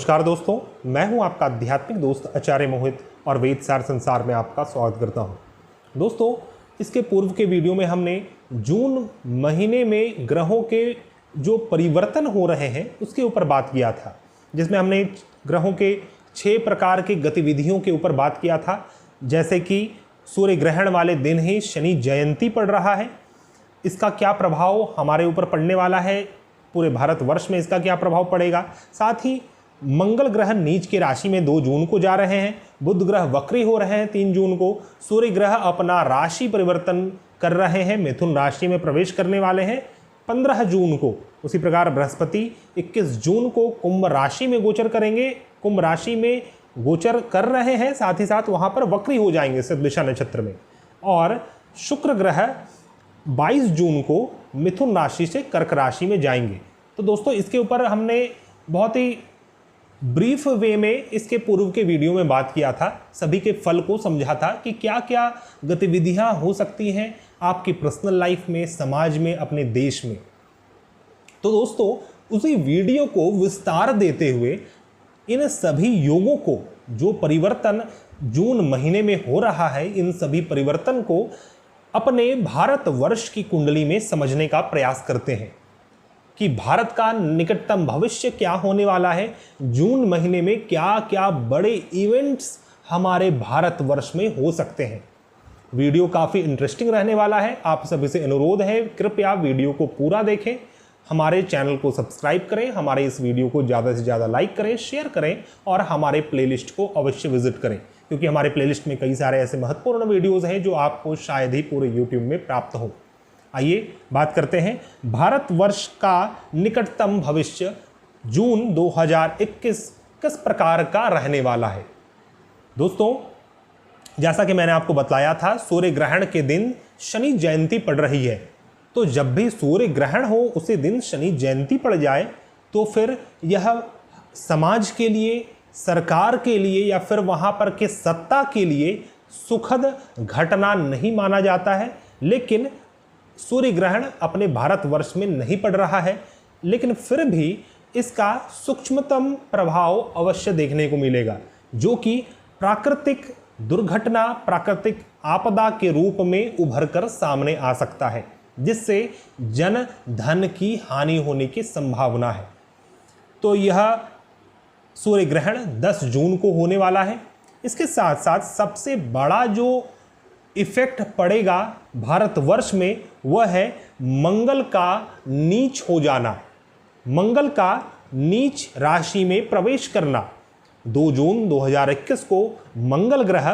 नमस्कार दोस्तों, मैं हूं आपका आध्यात्मिक दोस्त आचार्य मोहित और वेद सार संसार में आपका स्वागत करता हूं। दोस्तों, इसके पूर्व के वीडियो में हमने जून महीने में ग्रहों के जो परिवर्तन हो रहे हैं उसके ऊपर बात किया था, जिसमें हमने ग्रहों के 6 प्रकार की गतिविधियों के ऊपर बात किया था। जैसे कि सूर्य ग्रहण वाले दिन ही शनि जयंती पड़ रहा है, इसका क्या प्रभाव हमारे ऊपर पड़ने वाला है, पूरे भारतवर्ष में इसका क्या प्रभाव पड़ेगा। साथ ही मंगल ग्रह नीच की राशि में 2 जून को जा रहे हैं, बुध ग्रह वक्री हो रहे हैं 3 जून को, सूर्य ग्रह अपना राशि परिवर्तन कर रहे हैं, मिथुन राशि में प्रवेश करने वाले हैं 15 जून को। उसी प्रकार बृहस्पति 21 जून को कुंभ राशि में गोचर करेंगे, कुंभ राशि में गोचर कर रहे हैं, साथ ही साथ वहाँ पर वक्री हो जाएंगे सतभिषा नक्षत्र में। और शुक्र ग्रह 22 जून को मिथुन राशि से कर्क राशि में जाएंगे। तो दोस्तों, इसके ऊपर हमने बहुत ही ब्रीफ वे में इसके पूर्व के वीडियो में बात किया था, सभी के फल को समझा था कि क्या क्या गतिविधियां हो सकती हैं आपकी पर्सनल लाइफ में, समाज में, अपने देश में। तो दोस्तों, उसी वीडियो को विस्तार देते हुए इन सभी योगों को, जो परिवर्तन जून महीने में हो रहा है, इन सभी परिवर्तन को अपने भारतवर्ष की कुंडली में समझने का प्रयास करते हैं कि भारत का निकटतम भविष्य क्या होने वाला है, जून महीने में क्या क्या बड़े इवेंट्स हमारे भारतवर्ष में हो सकते हैं। वीडियो काफ़ी इंटरेस्टिंग रहने वाला है। आप सभी से अनुरोध है, कृपया वीडियो को पूरा देखें, हमारे चैनल को सब्सक्राइब करें, हमारे इस वीडियो को ज़्यादा से ज़्यादा लाइक करें, शेयर करें और हमारे प्लेलिस्ट को अवश्य विजिट करें, क्योंकि हमारे प्लेलिस्ट में कई सारे ऐसे महत्वपूर्ण वीडियोज़ हैं जो आपको शायद ही पूरे यूट्यूब में प्राप्त हो। आइए बात करते हैं भारतवर्ष का निकटतम भविष्य जून 2021 किस प्रकार का रहने वाला है। दोस्तों, जैसा कि मैंने आपको बतलाया था, सूर्य ग्रहण के दिन शनि जयंती पड़ रही है। तो जब भी सूर्य ग्रहण हो उसी दिन शनि जयंती पड़ जाए तो फिर यह समाज के लिए, सरकार के लिए या फिर वहाँ पर के सत्ता के लिए सुखद घटना नहीं माना जाता है। लेकिन सूर्य ग्रहण अपने भारतवर्ष में नहीं पड़ रहा है, लेकिन फिर भी इसका सूक्ष्मतम प्रभाव अवश्य देखने को मिलेगा, जो कि प्राकृतिक दुर्घटना, प्राकृतिक आपदा के रूप में उभर कर सामने आ सकता है, जिससे जन धन की हानि होने की संभावना है। तो यह सूर्य ग्रहण 10 जून को होने वाला है। इसके साथ साथ सबसे बड़ा जो इफेक्ट पड़ेगा भारतवर्ष में वह है मंगल का नीच हो जाना, मंगल का नीच राशि में प्रवेश करना। 2 जून 2021 को मंगल ग्रह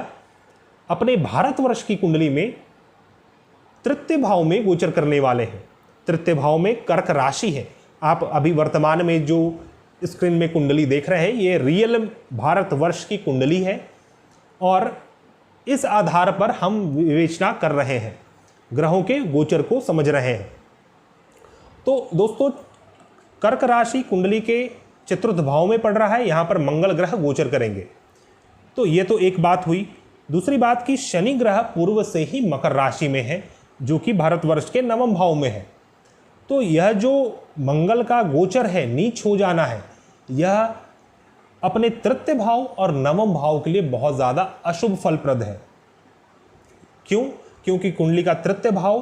अपने भारतवर्ष की कुंडली में तृतीय भाव में गोचर करने वाले हैं। तृतीय भाव में कर्क राशि है। आप अभी वर्तमान में जो स्क्रीन में कुंडली देख रहे हैं, ये रियल भारतवर्ष की कुंडली है और इस आधार पर हम विवेचना कर रहे हैं, ग्रहों के गोचर को समझ रहे हैं। तो दोस्तों, कर्क राशि कुंडली के चतुर्थ भाव में पड़ रहा है, यहाँ पर मंगल ग्रह गोचर करेंगे। तो ये तो एक बात हुई। दूसरी बात कि शनि ग्रह पूर्व से ही मकर राशि में है, जो कि भारतवर्ष के 9वें भाव में है। तो यह जो मंगल का गोचर है, नीच हो जाना है, यह अपने तृतीय भाव और 9वें भाव के लिए बहुत ज़्यादा अशुभ फलप्रद है। क्यों? क्योंकि कुंडली का तृतीय भाव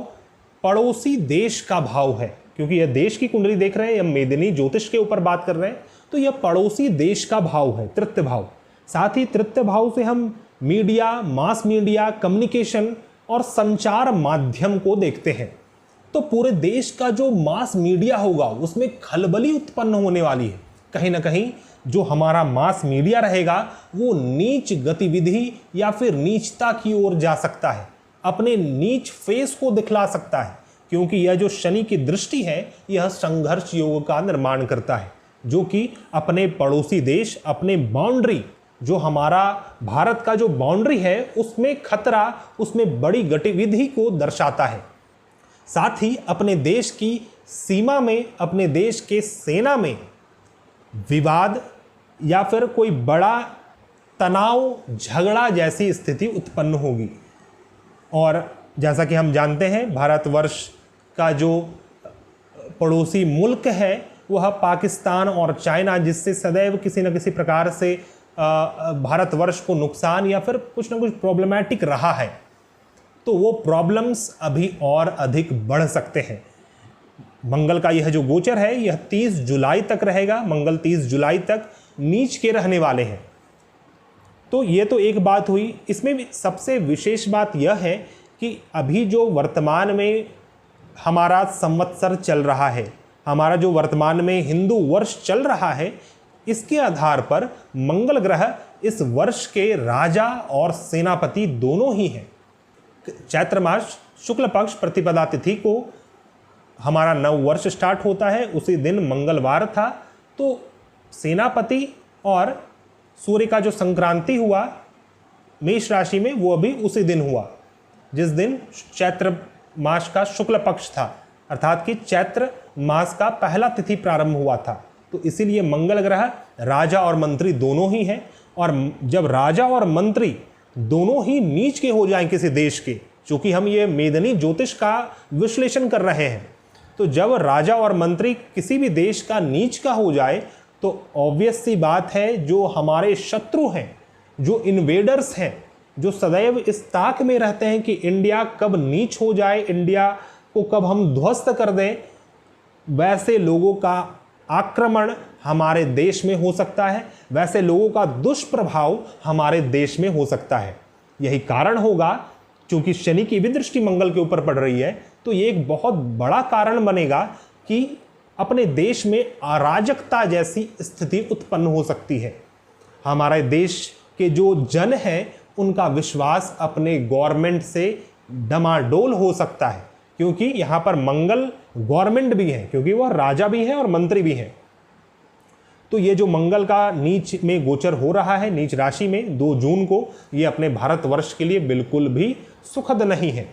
पड़ोसी देश का भाव है। क्योंकि यह देश की कुंडली देख रहे हैं, यह मेदिनी ज्योतिष के ऊपर बात कर रहे हैं, तो यह पड़ोसी देश का भाव है, तृतीय भाव। साथ ही तृतीय भाव से हम मीडिया, मास मीडिया, कम्युनिकेशन और संचार माध्यम को देखते हैं। तो पूरे देश का जो मास मीडिया होगा उसमें खलबली उत्पन्न होने वाली है। कहीं ना कहीं जो हमारा मास मीडिया रहेगा वो नीच गतिविधि या फिर नीचता की ओर जा सकता है, अपने नीच फेस को दिखला सकता है। क्योंकि यह जो शनि की दृष्टि है, यह संघर्ष योग का निर्माण करता है, जो कि अपने पड़ोसी देश, अपने बाउंड्री, जो हमारा भारत का जो बाउंड्री है उसमें खतरा, उसमें बड़ी गतिविधि को दर्शाता है। साथ ही अपने देश की सीमा में, अपने देश के सेना में विवाद या फिर कोई बड़ा तनाव, झगड़ा जैसी स्थिति उत्पन्न होगी। और जैसा कि हम जानते हैं, भारतवर्ष का जो पड़ोसी मुल्क है वह पाकिस्तान और चाइना, जिससे सदैव किसी न किसी प्रकार से भारतवर्ष को नुकसान या फिर कुछ ना कुछ प्रॉब्लमैटिक रहा है, तो वो प्रॉब्लम्स अभी और अधिक बढ़ सकते हैं। मंगल का यह जो गोचर है यह 30 जुलाई तक रहेगा। मंगल 30 जुलाई तक नीच के रहने वाले हैं। तो ये तो एक बात हुई। इसमें भी सबसे विशेष बात यह है कि अभी जो वर्तमान में हमारा संवत्सर चल रहा है, हमारा जो वर्तमान में हिंदू वर्ष चल रहा है, इसके आधार पर मंगल ग्रह इस वर्ष के राजा और सेनापति दोनों ही हैं। चैत्र मास शुक्ल पक्ष प्रतिपदा तिथि को हमारा नव वर्ष स्टार्ट होता है। उसी दिन मंगलवार था, तो सेनापति और सूर्य का जो संक्रांति हुआ मेष राशि में, वो अभी उसी दिन हुआ जिस दिन चैत्र मास का शुक्ल पक्ष था, अर्थात कि चैत्र मास का पहला तिथि प्रारंभ हुआ था। तो इसीलिए मंगल ग्रह राजा और मंत्री दोनों ही हैं। और जब राजा और मंत्री दोनों ही नीच के हो जाएं किसी देश के, चूंकि हम ये मेदनी ज्योतिष का विश्लेषण कर रहे हैं, तो जब राजा और मंत्री किसी भी देश का नीच का हो जाए तो ऑब्वियस सी बात है, जो हमारे शत्रु हैं, जो इन्वेडर्स हैं, जो सदैव इस ताक में रहते हैं कि इंडिया कब नीच हो जाए, इंडिया को कब हम ध्वस्त कर दें, वैसे लोगों का आक्रमण हमारे देश में हो सकता है, वैसे लोगों का दुष्प्रभाव हमारे देश में हो सकता है। यही कारण होगा, क्योंकि शनि की भी दृष्टि मंगल के ऊपर पड़ रही है, तो ये एक बहुत बड़ा कारण बनेगा कि अपने देश में अराजकता जैसी स्थिति उत्पन्न हो सकती है। हमारे देश के जो जन हैं उनका विश्वास अपने गवर्नमेंट से डमाडोल हो सकता है, क्योंकि यहाँ पर मंगल गवर्नमेंट भी है, क्योंकि वह राजा भी है और मंत्री भी हैं। तो ये जो मंगल का नीच में गोचर हो रहा है, नीच राशि में 2 जून को, ये अपने भारतवर्ष के लिए बिल्कुल भी सुखद नहीं है।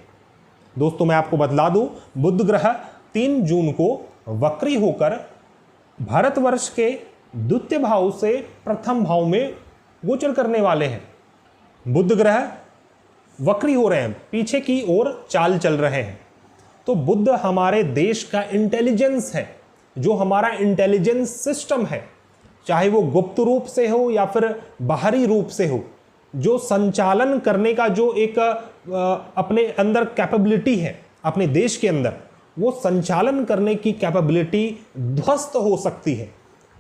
दोस्तों मैं आपको बतला दूं, बुध ग्रह 3 जून को वक्री होकर भारतवर्ष के द्वितीय भाव से प्रथम भाव में गोचर करने वाले हैं। बुध ग्रह वक्री हो रहे हैं, पीछे की ओर चाल चल रहे हैं। तो बुध हमारे देश का इंटेलिजेंस है, जो हमारा इंटेलिजेंस सिस्टम है, चाहे वो गुप्त रूप से हो या फिर बाहरी रूप से हो, जो संचालन करने का जो एक अपने अंदर कैपेबिलिटी है अपने देश के अंदर, वो संचालन करने की कैपेबिलिटी ध्वस्त हो सकती है।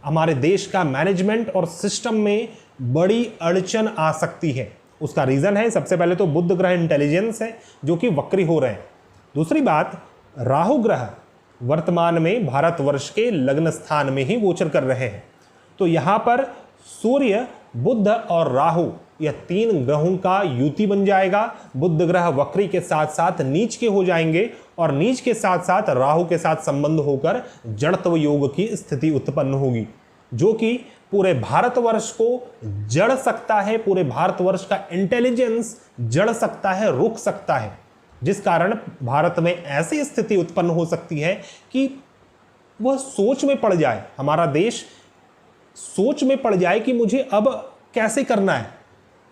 हमारे देश का मैनेजमेंट और सिस्टम में बड़ी अड़चन आ सकती है। उसका रीज़न है, सबसे पहले तो बुध ग्रह इंटेलिजेंस है जो कि वक्री हो रहे हैं। दूसरी बात, राहु ग्रह वर्तमान में भारतवर्ष के लग्न स्थान में ही गोचर कर रहे हैं। तो यहाँ पर सूर्य, बुध और राहु, यह 3 ग्रहों का युति बन जाएगा। बुध ग्रह वक्री के साथ साथ नीच के हो जाएंगे और नीच के साथ साथ राहु के साथ संबंध होकर जड़त्व योग की स्थिति उत्पन्न होगी, जो कि पूरे भारतवर्ष को जड़ सकता है, पूरे भारतवर्ष का इंटेलिजेंस जड़ सकता है, रुक सकता है, जिस कारण भारत में ऐसी स्थिति उत्पन्न हो सकती है कि वह सोच में पड़ जाए, हमारा देश सोच में पड़ जाए कि मुझे अब कैसे करना है।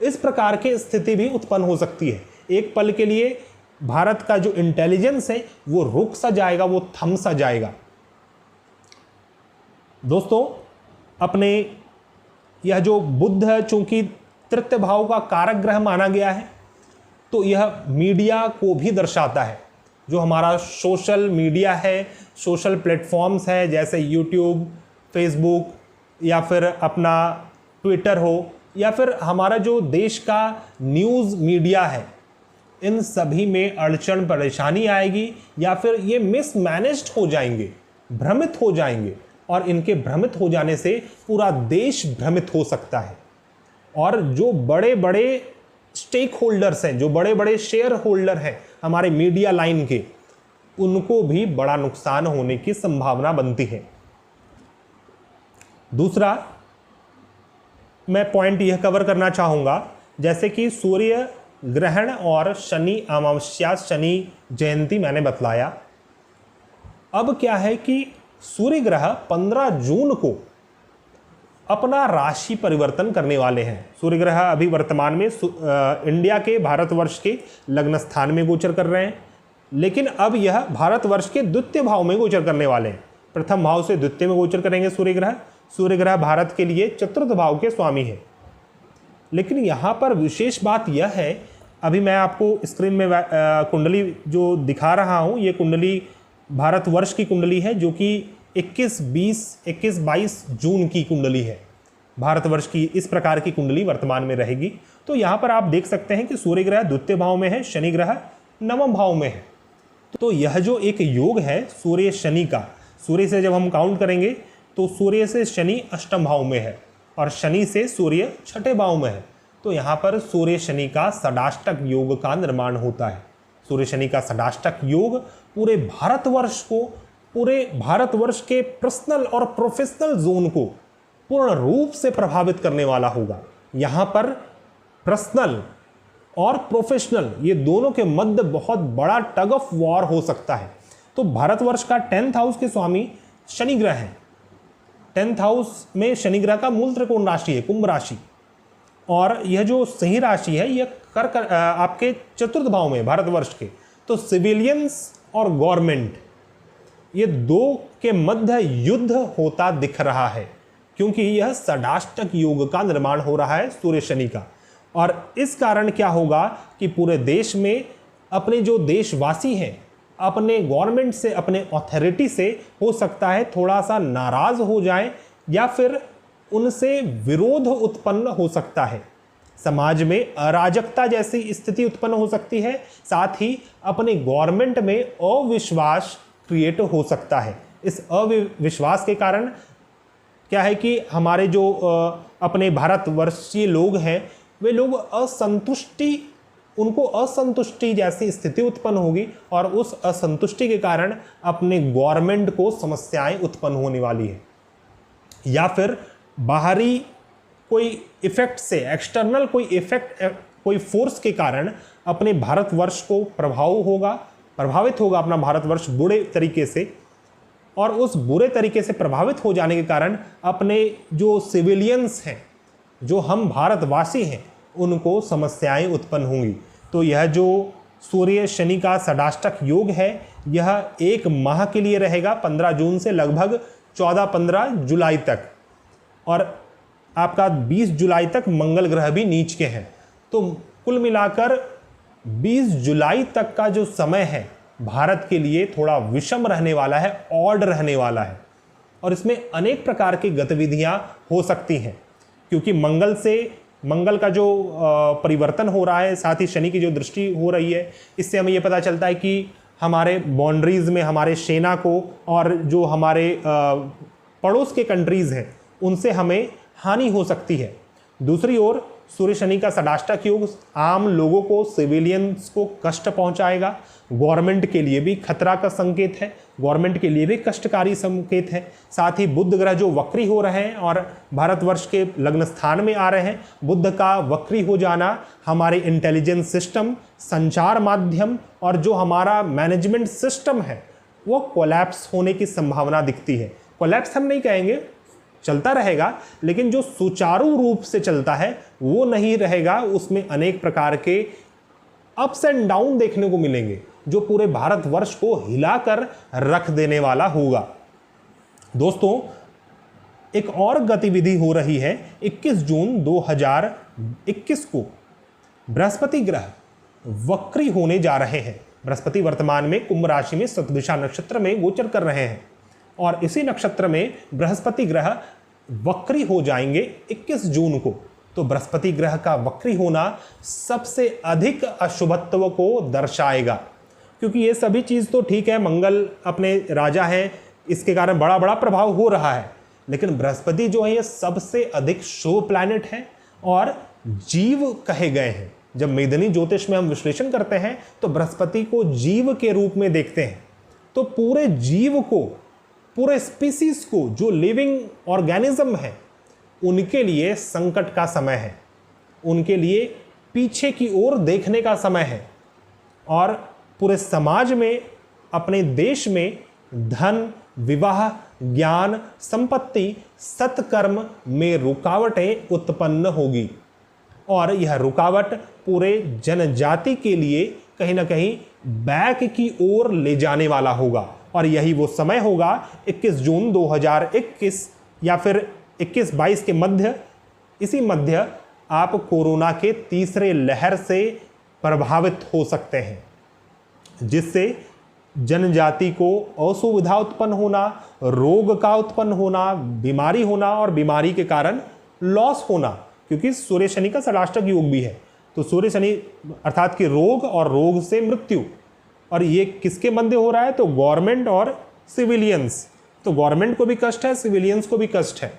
इस प्रकार की स्थिति भी उत्पन्न हो सकती है। एक पल के लिए भारत का जो इंटेलिजेंस है वो रुक सा जाएगा, वो थम सा जाएगा। दोस्तों अपने यह जो बुध है, चूंकि तृतीय भाव का कारक ग्रह माना गया है, तो यह मीडिया को भी दर्शाता है। जो हमारा सोशल मीडिया है, सोशल प्लेटफॉर्म्स है, जैसे यूट्यूब, फेसबुक या फिर अपना ट्विटर हो, या फिर हमारा जो देश का न्यूज़ मीडिया है, इन सभी में अड़चन परेशानी आएगी या फिर ये मिसमैनेज्ड हो जाएंगे, भ्रमित हो जाएंगे, और इनके भ्रमित हो जाने से पूरा देश भ्रमित हो सकता है। और जो बड़े बड़े स्टेक होल्डर्स हैं, जो बड़े बड़े शेयर होल्डर हैं हमारे मीडिया लाइन के, उनको भी बड़ा नुकसान होने की संभावना बनती है। दूसरा मैं पॉइंट यह कवर करना चाहूँगा, जैसे कि सूर्य ग्रहण और शनि अमावस्या, शनि जयंती मैंने बतलाया। अब क्या है कि सूर्य ग्रह 15 जून को अपना राशि परिवर्तन करने वाले हैं। सूर्य ग्रह अभी वर्तमान में इंडिया के भारतवर्ष के लग्न स्थान में गोचर कर रहे हैं, लेकिन अब यह भारतवर्ष के द्वितीय भाव में गोचर करने वाले हैं। प्रथम भाव से द्वितीय में गोचर करेंगे सूर्य ग्रह। सूर्य ग्रह भारत के लिए चतुर्थ भाव के स्वामी है। लेकिन यहाँ पर विशेष बात यह है, अभी मैं आपको स्क्रीन में कुंडली जो दिखा रहा हूँ, ये कुंडली भारतवर्ष की कुंडली है जो कि 21-22 जून की कुंडली है। भारतवर्ष की इस प्रकार की कुंडली वर्तमान में रहेगी। तो यहाँ पर आप देख सकते हैं कि सूर्य ग्रह द्वितीय भाव में है, शनि ग्रह नवम भाव में है। तो यह जो एक योग है सूर्य शनि का, सूर्य से जब हम काउंट करेंगे तो सूर्य से शनि अष्टम भाव में है और शनि से सूर्य छठे भाव में है। तो यहाँ पर सूर्य शनि का षडाष्टक योग का निर्माण होता है। सूर्य शनि का षडाष्टक योग पूरे भारतवर्ष के पर्सनल और प्रोफेशनल जोन को पूर्ण रूप से प्रभावित करने वाला होगा। यहाँ पर पर्सनल और प्रोफेशनल ये दोनों के मध्य बहुत बड़ा टग ऑफ वॉर हो सकता है। तो भारतवर्ष का 10th हाउस के स्वामी शनि ग्रह है। 10th हाउस में शनि ग्रह का मूल त्रिकोण राशि है कुंभ राशि, और यह जो सही राशि है यह आपके चतुर्थ भाव में भारतवर्ष के। तो सिविलियंस और गवर्नमेंट ये दो के मध्य युद्ध होता दिख रहा है, क्योंकि यह षडाष्टक योग का निर्माण हो रहा है सूर्य शनि का। और इस कारण क्या होगा कि पूरे देश में अपने जो देशवासी हैं अपने गवर्नमेंट से, अपने अथॉरिटी से हो सकता है थोड़ा सा नाराज हो जाए या फिर उनसे विरोध उत्पन्न हो सकता है। समाज में अराजकता जैसी स्थिति उत्पन्न हो सकती है। साथ ही अपने गवर्नमेंट में अविश्वास क्रिएट हो सकता है। इस अविश्वास के कारण क्या है कि हमारे जो अपने भारतवर्षीय लोग हैं वे लोग उनको असंतुष्टि जैसी स्थिति उत्पन्न होगी और उस असंतुष्टि के कारण अपने गवर्नमेंट को समस्याएं उत्पन्न होने वाली है। या फिर बाहरी कोई इफेक्ट से, एक्सटर्नल कोई इफेक्ट, कोई फोर्स के कारण अपने भारतवर्ष को प्रभावित होगा अपना भारतवर्ष बुरे तरीके से, और उस बुरे तरीके से प्रभावित हो जाने के कारण अपने जो सिविलियंस हैं, जो हम भारतवासी हैं, उनको समस्याएं उत्पन्न होंगी। तो यह जो सूर्य शनि का षडाष्टक योग है यह 1 माह के लिए रहेगा, 15 जून से लगभग 14-15 जुलाई तक, और आपका 20 जुलाई तक मंगल ग्रह भी नीच के हैं। तो कुल मिलाकर 20 जुलाई तक का जो समय है भारत के लिए थोड़ा विषम रहने वाला है, ऑड रहने वाला है, और इसमें अनेक प्रकार की गतिविधियां हो सकती हैं, क्योंकि मंगल का जो परिवर्तन हो रहा है, साथ ही शनि की जो दृष्टि हो रही है, इससे हमें ये पता चलता है कि हमारे बाउंड्रीज में हमारे सेना को और जो हमारे पड़ोस के कंट्रीज़ हैं उनसे हमें हानि हो सकती है। दूसरी ओर सूर्य शनि का षडाष्टक योग आम लोगों को, सिविलियंस को कष्ट पहुंचाएगा। गवर्नमेंट के लिए भी खतरा का संकेत है, गवर्नमेंट के लिए भी कष्टकारी संकेत है। साथ ही बुध ग्रह जो वक्री हो रहे हैं और भारतवर्ष के लग्न स्थान में आ रहे हैं, बुध का वक्री हो जाना हमारे इंटेलिजेंस सिस्टम, संचार माध्यम और जो हमारा मैनेजमेंट सिस्टम है वो कोलैप्स होने की संभावना दिखती है। कोलैप्स हम नहीं कहेंगे, चलता रहेगा, लेकिन जो सुचारू रूप से चलता है वो नहीं रहेगा। उसमें अनेक प्रकार के अप्स एंड डाउन देखने को मिलेंगे जो पूरे भारतवर्ष को हिलाकर रख देने वाला होगा। दोस्तों, एक और गतिविधि हो रही है। 21 जून 2021 को बृहस्पति ग्रह वक्री होने जा रहे हैं। बृहस्पति वर्तमान में कुंभ राशि में शतभिषा नक्षत्र में गोचर कर रहे हैं और इसी नक्षत्र में बृहस्पति ग्रह वक्री हो जाएंगे 21 जून को। तो बृहस्पति ग्रह का वक्री होना सबसे अधिक अशुभत्व को दर्शाएगा, क्योंकि ये सभी चीज़ तो ठीक है, मंगल अपने राजा हैं, इसके कारण बड़ा बड़ा प्रभाव हो रहा है, लेकिन बृहस्पति जो है ये सबसे अधिक शुभ प्लैनेट है और जीव कहे गए हैं। जब मेदिनी ज्योतिष में हम विश्लेषण करते हैं तो बृहस्पति को जीव के रूप में देखते हैं। तो पूरे जीव को, पूरे स्पीसीज को, जो लिविंग ऑर्गेनिज्म है, उनके लिए संकट का समय है, उनके लिए पीछे की ओर देखने का समय है, और पूरे समाज में, अपने देश में धन, विवाह, ज्ञान, संपत्ति, सत्कर्म में रुकावटें उत्पन्न होगी, और यह रुकावट पूरे जनजाति के लिए कहीं ना कहीं बैक की ओर ले जाने वाला होगा। और यही वो समय होगा 21 जून 2021 या फिर 21-22 के मध्य, इसी मध्य आप कोरोना के तीसरे लहर से प्रभावित हो सकते हैं, जिससे जनजाति को असुविधा उत्पन्न होना, रोग का उत्पन्न होना, बीमारी होना और बीमारी के कारण लॉस होना, क्योंकि सूर्य शनि का षडाष्टक योग भी है। तो सूर्य शनि अर्थात कि रोग और रोग से मृत्यु, और ये किसके मध्य हो रहा है? तो गवर्नमेंट और सिविलियंस। तो गवर्नमेंट को भी कष्ट है, सिविलियंस को भी कष्ट है।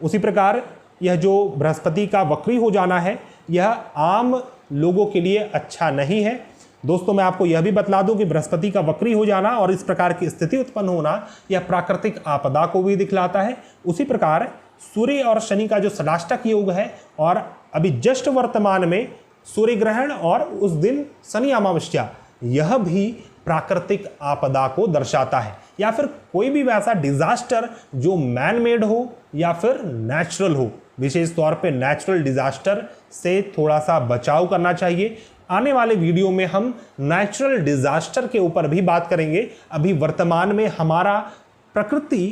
उसी प्रकार यह जो बृहस्पति का वक्री हो जाना है, यह आम लोगों के लिए अच्छा नहीं है। दोस्तों, मैं आपको यह भी बतला दूं कि बृहस्पति का वक्री हो जाना और इस प्रकार की स्थिति उत्पन्न होना यह प्राकृतिक आपदा को भी दिखलाता है। उसी प्रकार सूर्य और शनि का जो षडाष्टक योग है और अभी जस्ट वर्तमान में सूर्य ग्रहण और उस दिन शनि अमावस्या, यह भी प्राकृतिक आपदा को दर्शाता है, या फिर कोई भी वैसा डिजास्टर जो मैन मेड हो या फिर नेचुरल हो। विशेष तौर पे नेचुरल डिजास्टर से थोड़ा सा बचाव करना चाहिए। आने वाले वीडियो में हम नेचुरल डिजास्टर के ऊपर भी बात करेंगे। अभी वर्तमान में हमारा प्रकृति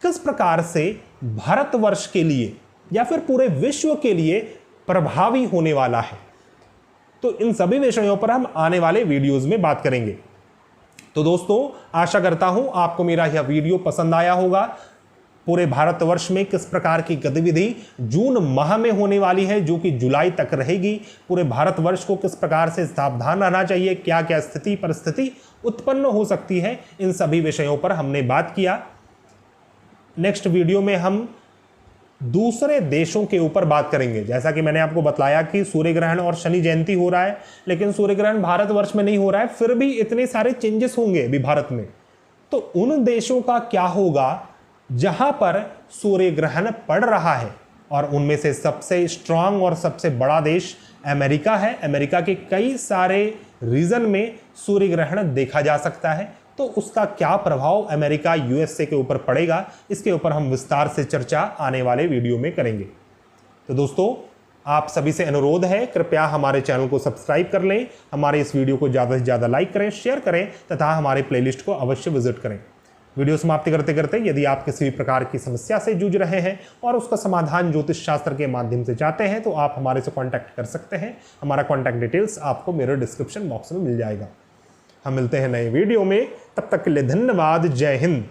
किस प्रकार से भारतवर्ष के लिए या फिर पूरे विश्व के लिए प्रभावी होने वाला है, तो इन सभी विषयों पर हम आने वाले वीडियोस में बात करेंगे। तो दोस्तों, आशा करता हूं आपको मेरा यह वीडियो पसंद आया होगा। पूरे भारतवर्ष में किस प्रकार की गतिविधि जून माह में होने वाली है, जो कि जुलाई तक रहेगी, पूरे भारतवर्ष को किस प्रकार से सावधान रहना चाहिए, क्या क्या स्थिति परिस्थिति उत्पन्न हो सकती है, इन सभी विषयों पर हमने बात किया। नेक्स्ट वीडियो में हम दूसरे देशों के ऊपर बात करेंगे। जैसा कि मैंने आपको बताया कि सूर्य ग्रहण और शनि जयंती हो रहा है, लेकिन सूर्य ग्रहण भारतवर्ष में नहीं हो रहा है, फिर भी इतने सारे चेंजेस होंगे अभी भारत में। तो उन देशों का क्या होगा जहां पर सूर्य ग्रहण पड़ रहा है, और उनमें से सबसे स्ट्रांग और सबसे बड़ा देश अमेरिका है। अमेरिका के कई सारे रीजन में सूर्य ग्रहण देखा जा सकता है, तो उसका क्या प्रभाव अमेरिका यूएसए के ऊपर पड़ेगा, इसके ऊपर हम विस्तार से चर्चा आने वाले वीडियो में करेंगे। तो दोस्तों, आप सभी से अनुरोध है, कृपया हमारे चैनल को सब्सक्राइब कर लें, हमारे इस वीडियो को ज़्यादा से ज़्यादा लाइक करें, शेयर करें तथा हमारे प्लेलिस्ट को अवश्य विजिट करें। वीडियो समाप्ति करते करते यदि आप किसी भी प्रकार की समस्या से जूझ रहे हैं और उसका समाधान ज्योतिष शास्त्र के माध्यम से चाहते हैं, तो आप हमारे से कॉन्टैक्ट कर सकते हैं। हमारा कॉन्टैक्ट डिटेल्स आपको मेरे डिस्क्रिप्शन बॉक्स में मिल जाएगा। हम मिलते हैं नए वीडियो में, तब तक के लिए धन्यवाद। जय हिंद।